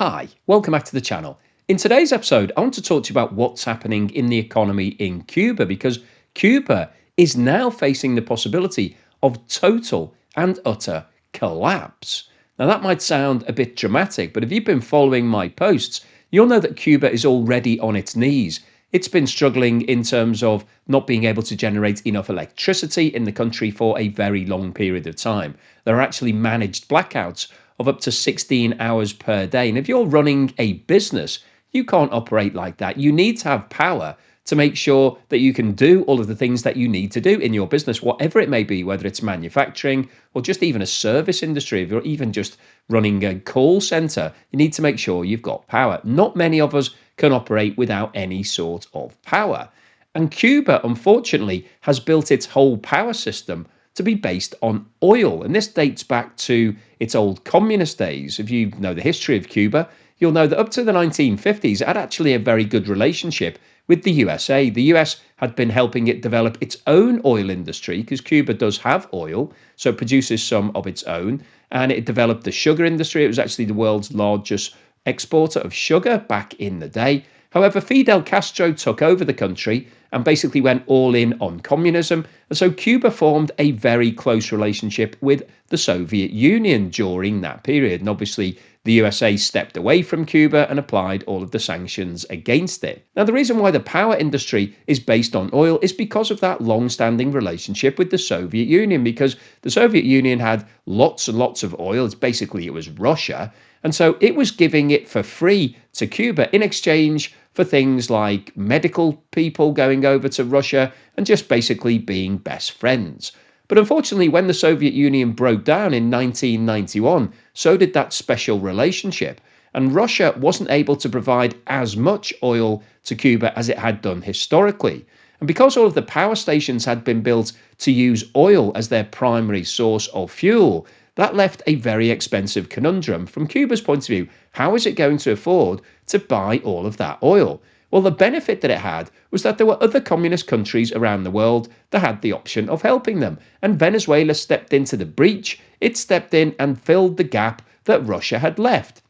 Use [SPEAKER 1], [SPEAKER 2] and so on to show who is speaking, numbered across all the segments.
[SPEAKER 1] Hi, welcome back to the channel. In today's episode, I want to talk to you about what's happening in the economy in Cuba because Cuba is now facing the possibility of total and utter collapse. Now, that might sound a bit dramatic, but if you've been following my posts, you'll know that Cuba is already on its knees. It's been struggling in terms of not being able to generate enough electricity in the country for a very long period of time. There are actually managed blackouts of up to 16 hours per day. And if you're running a business, you can't operate like that. You need to have power to make sure that you can do all of the things that you need to do in your business, whatever it may be, whether it's manufacturing or just even a service industry, if you're even just running a call center, you need to make sure you've got power. Not many of us can operate without any sort of power. And Cuba, unfortunately, has built its whole power system to be based on oil. And this dates back to its old communist days. If you know the history of Cuba, you'll know that up to the 1950s, it had actually a very good relationship with the USA. The US had been helping it develop its own oil industry because Cuba does have oil, so it produces some of its own. And it developed the sugar industry. It was actually the world's largest exporter of sugar back in the day. However, Fidel Castro took over the country and basically went all in on communism. And so Cuba formed a very close relationship with the Soviet Union during that period. And obviously, the USA stepped away from Cuba and applied all of the sanctions against it. Now, the reason why the power industry is based on oil is because of that long-standing relationship with the Soviet Union, because the Soviet Union had lots and lots of oil. It was Russia. And so it was giving it for free to Cuba in exchange for things like medical people going over to Russia and just basically being best friends. But unfortunately, when the Soviet Union broke down in 1991, so did that special relationship. And Russia wasn't able to provide as much oil to Cuba as it had done historically. And because all of the power stations had been built to use oil as their primary source of fuel, that left a very expensive conundrum from Cuba's point of view. How is it going to afford to buy all of that oil? Well, the benefit that it had was that there were other communist countries around the world that had the option of helping them. And Venezuela stepped into the breach. It stepped in and filled the gap that Russia had left.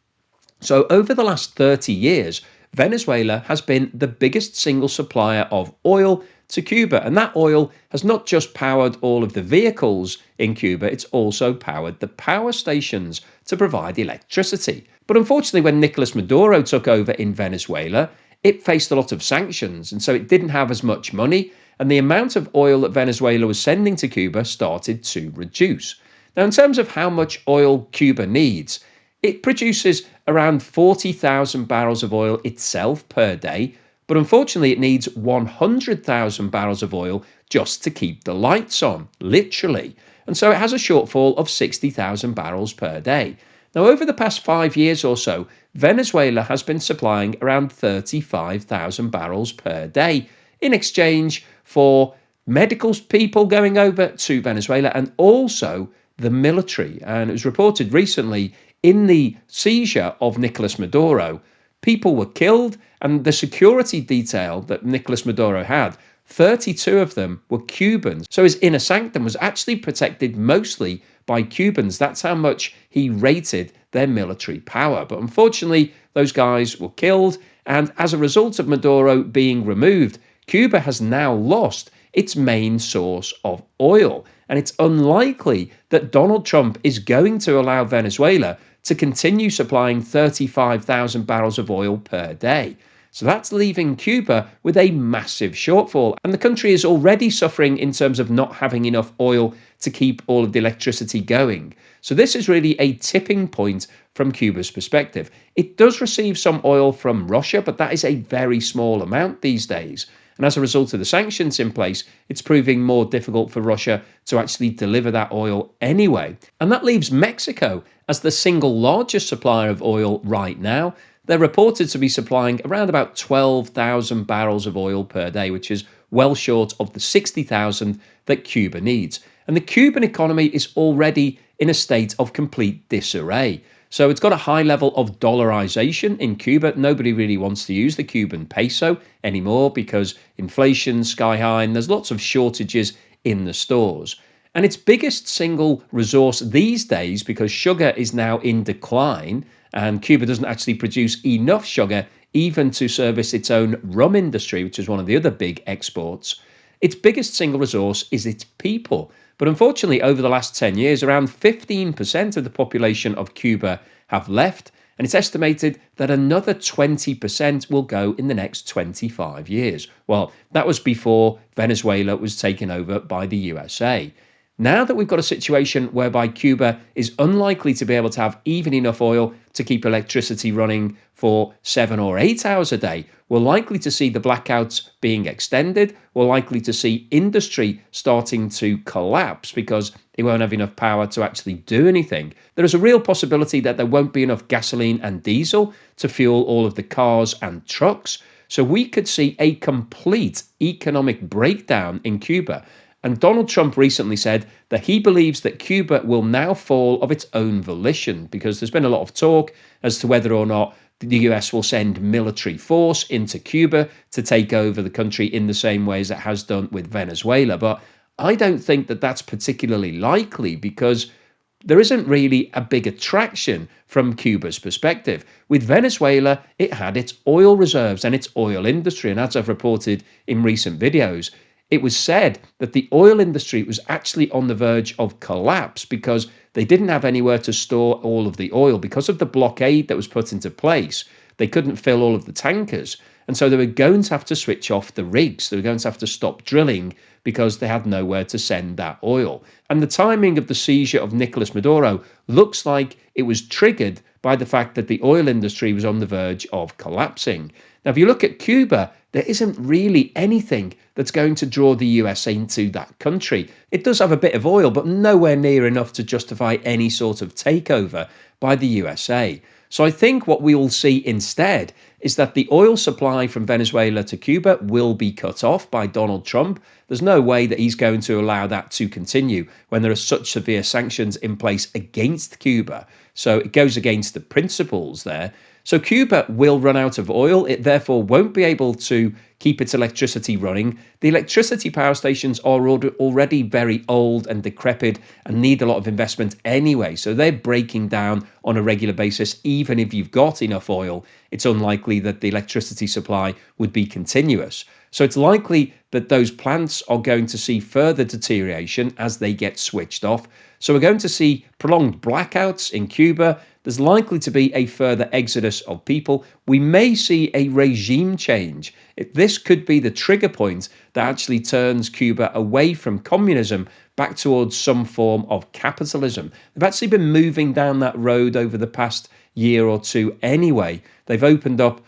[SPEAKER 1] So over the last 30 years, Venezuela has been the biggest single supplier of oil to Cuba. And that oil has not just powered all of the vehicles in Cuba, it's also powered the power stations to provide electricity. But unfortunately, when Nicolas Maduro took over in Venezuela, it faced a lot of sanctions, and so it didn't have as much money, and the amount of oil that Venezuela was sending to Cuba started to reduce. Now, in terms of how much oil Cuba needs, it produces around 40,000 barrels of oil itself per day, but unfortunately it needs 100,000 barrels of oil just to keep the lights on, literally. And so it has a shortfall of 60,000 barrels per day. Now, over the past 5 years or so, Venezuela has been supplying around 35,000 barrels per day in exchange for medical people going over to Venezuela and also the military. And it was reported recently in the seizure of Nicolas Maduro, people were killed, and the security detail that Nicolas Maduro had, 32 of them were Cubans. So his inner sanctum was actually protected mostly by Cubans. That's how much he rated their military power. But unfortunately, those guys were killed. And as a result of Maduro being removed, Cuba has now lost its main source of oil. And it's unlikely that Donald Trump is going to allow Venezuela to continue supplying 35,000 barrels of oil per day. So that's leaving Cuba with a massive shortfall. And the country is already suffering in terms of not having enough oil to keep all of the electricity going. So this is really a tipping point from Cuba's perspective. It does receive some oil from Russia, but that is a very small amount these days. And as a result of the sanctions in place, it's proving more difficult for Russia to actually deliver that oil anyway. And that leaves Mexico as the single largest supplier of oil right now. They're reported to be supplying around about 12,000 barrels of oil per day, which is well short of the 60,000 that Cuba needs. And the Cuban economy is already in a state of complete disarray. So it's got a high level of dollarization in Cuba. Nobody really wants to use the Cuban peso anymore because inflation's sky high and there's lots of shortages in the stores. And its biggest single resource these days, because sugar is now in decline And Cuba doesn't actually produce enough sugar even to service its own rum industry, which is one of the other big exports. Its biggest single resource is its people. But unfortunately, over the last 10 years, around 15% of the population of Cuba have left, and it's estimated that another 20% will go in the next 25 years. Well, that was before Venezuela was taken over by the USA. Now that we've got a situation whereby Cuba is unlikely to be able to have even enough oil to keep electricity running for 7 or 8 hours a day, we're likely to see the blackouts being extended. We're likely to see industry starting to collapse because it won't have enough power to actually do anything. There is a real possibility that there won't be enough gasoline and diesel to fuel all of the cars and trucks. So we could see a complete economic breakdown in Cuba. And Donald Trump recently said that he believes that Cuba will now fall of its own volition, because there's been a lot of talk as to whether or not the US will send military force into Cuba to take over the country in the same way as it has done with Venezuela. But I don't think that that's particularly likely, because there isn't really a big attraction from Cuba's perspective. With Venezuela, it had its oil reserves and its oil industry. And as I've reported in recent videos, it was said that the oil industry was actually on the verge of collapse because they didn't have anywhere to store all of the oil. Because of the blockade that was put into place, they couldn't fill all of the tankers. And so they were going to have to switch off the rigs. They were going to have to stop drilling because they had nowhere to send that oil. And the timing of the seizure of Nicolas Maduro looks like it was triggered by the fact that the oil industry was on the verge of collapsing. Now, if you look at Cuba, there isn't really anything that's going to draw the US into that country. It does have a bit of oil, but nowhere near enough to justify any sort of takeover by the USA. So I think what we will see instead is that the oil supply from Venezuela to Cuba will be cut off by Donald Trump. There's no way that he's going to allow that to continue when there are such severe sanctions in place against Cuba. So it goes against the principles there. So Cuba will run out of oil. It therefore won't be able to keep its electricity running. The electricity power stations are already very old and decrepit and need a lot of investment anyway. So they're breaking down on a regular basis. Even if you've got enough oil, it's unlikely that the electricity supply would be continuous. So it's likely that those plants are going to see further deterioration as they get switched off. So we're going to see prolonged blackouts in Cuba. There's likely to be a further exodus of people. We may see a regime change. This could be the trigger point that actually turns Cuba away from communism back towards some form of capitalism. They've actually been moving down that road over the past year or two anyway. They've opened up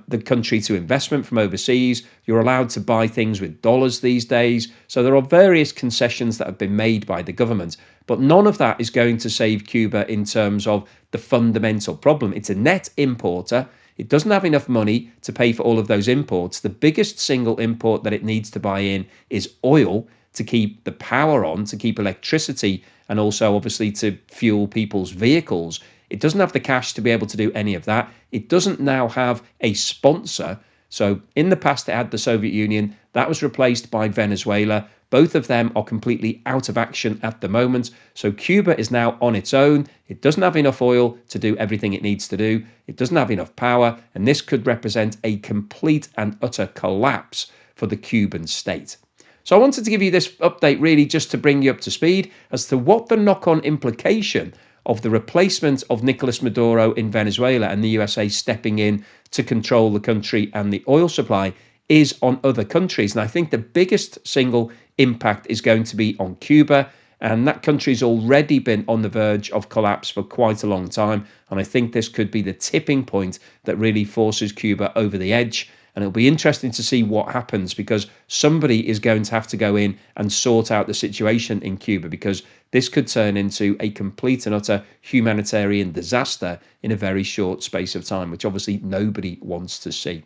[SPEAKER 1] the country to investment from overseas. You're allowed to buy things with dollars these days. So there are various concessions that have been made by the government, but none of that is going to save Cuba in terms of the fundamental problem. It's a net importer. It doesn't have enough money to pay for all of those imports. The biggest single import that it needs to buy in is oil to keep the power on, to keep electricity, and also obviously to fuel people's vehicles. It doesn't have the cash to be able to do any of that. It doesn't now have a sponsor. So in the past, it had the Soviet Union. That was replaced by Venezuela. Both of them are completely out of action at the moment. So Cuba is now on its own. It doesn't have enough oil to do everything it needs to do. It doesn't have enough power. And this could represent a complete and utter collapse for the Cuban state. So I wanted to give you this update really just to bring you up to speed as to what the knock-on implication of the replacement of Nicolas Maduro in Venezuela and the USA stepping in to control the country and the oil supply is on other countries. And I think the biggest single impact is going to be on Cuba. And that country's already been on the verge of collapse for quite a long time. And I think this could be the tipping point that really forces Cuba over the edge. And it'll be interesting to see what happens, because somebody is going to have to go in and sort out the situation in Cuba, because this could turn into a complete and utter humanitarian disaster in a very short space of time, which obviously nobody wants to see.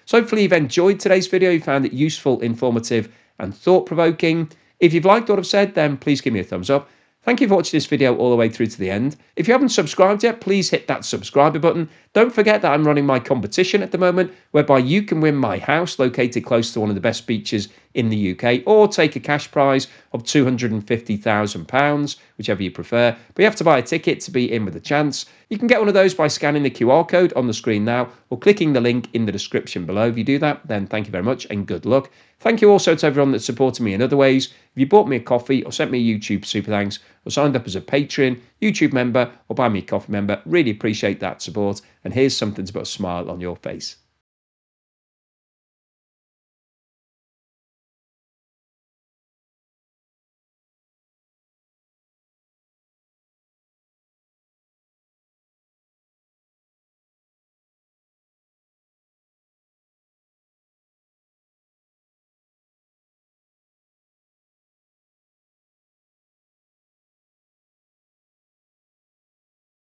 [SPEAKER 1] So hopefully you've enjoyed today's video, you found it useful, informative and thought-provoking. If you've liked what I've said, then please give me a thumbs up. Thank you for watching this video all the way through to the end. If you haven't subscribed yet, please hit that subscribe button. Don't forget that I'm running my competition at the moment, whereby you can win my house located close to one of the best beaches in the UK, or take a cash prize of £250,000, whichever you prefer. But you have to buy a ticket to be in with a chance. You can get one of those by scanning the QR code on the screen now, or clicking the link in the description below. If you do that, then thank you very much and good luck. Thank you also to everyone that's supported me in other ways. If you bought me a coffee or sent me a YouTube super thanks or signed up as a Patreon, YouTube member or buy me a coffee member, really appreciate that support. And here's something to put a smile on your face.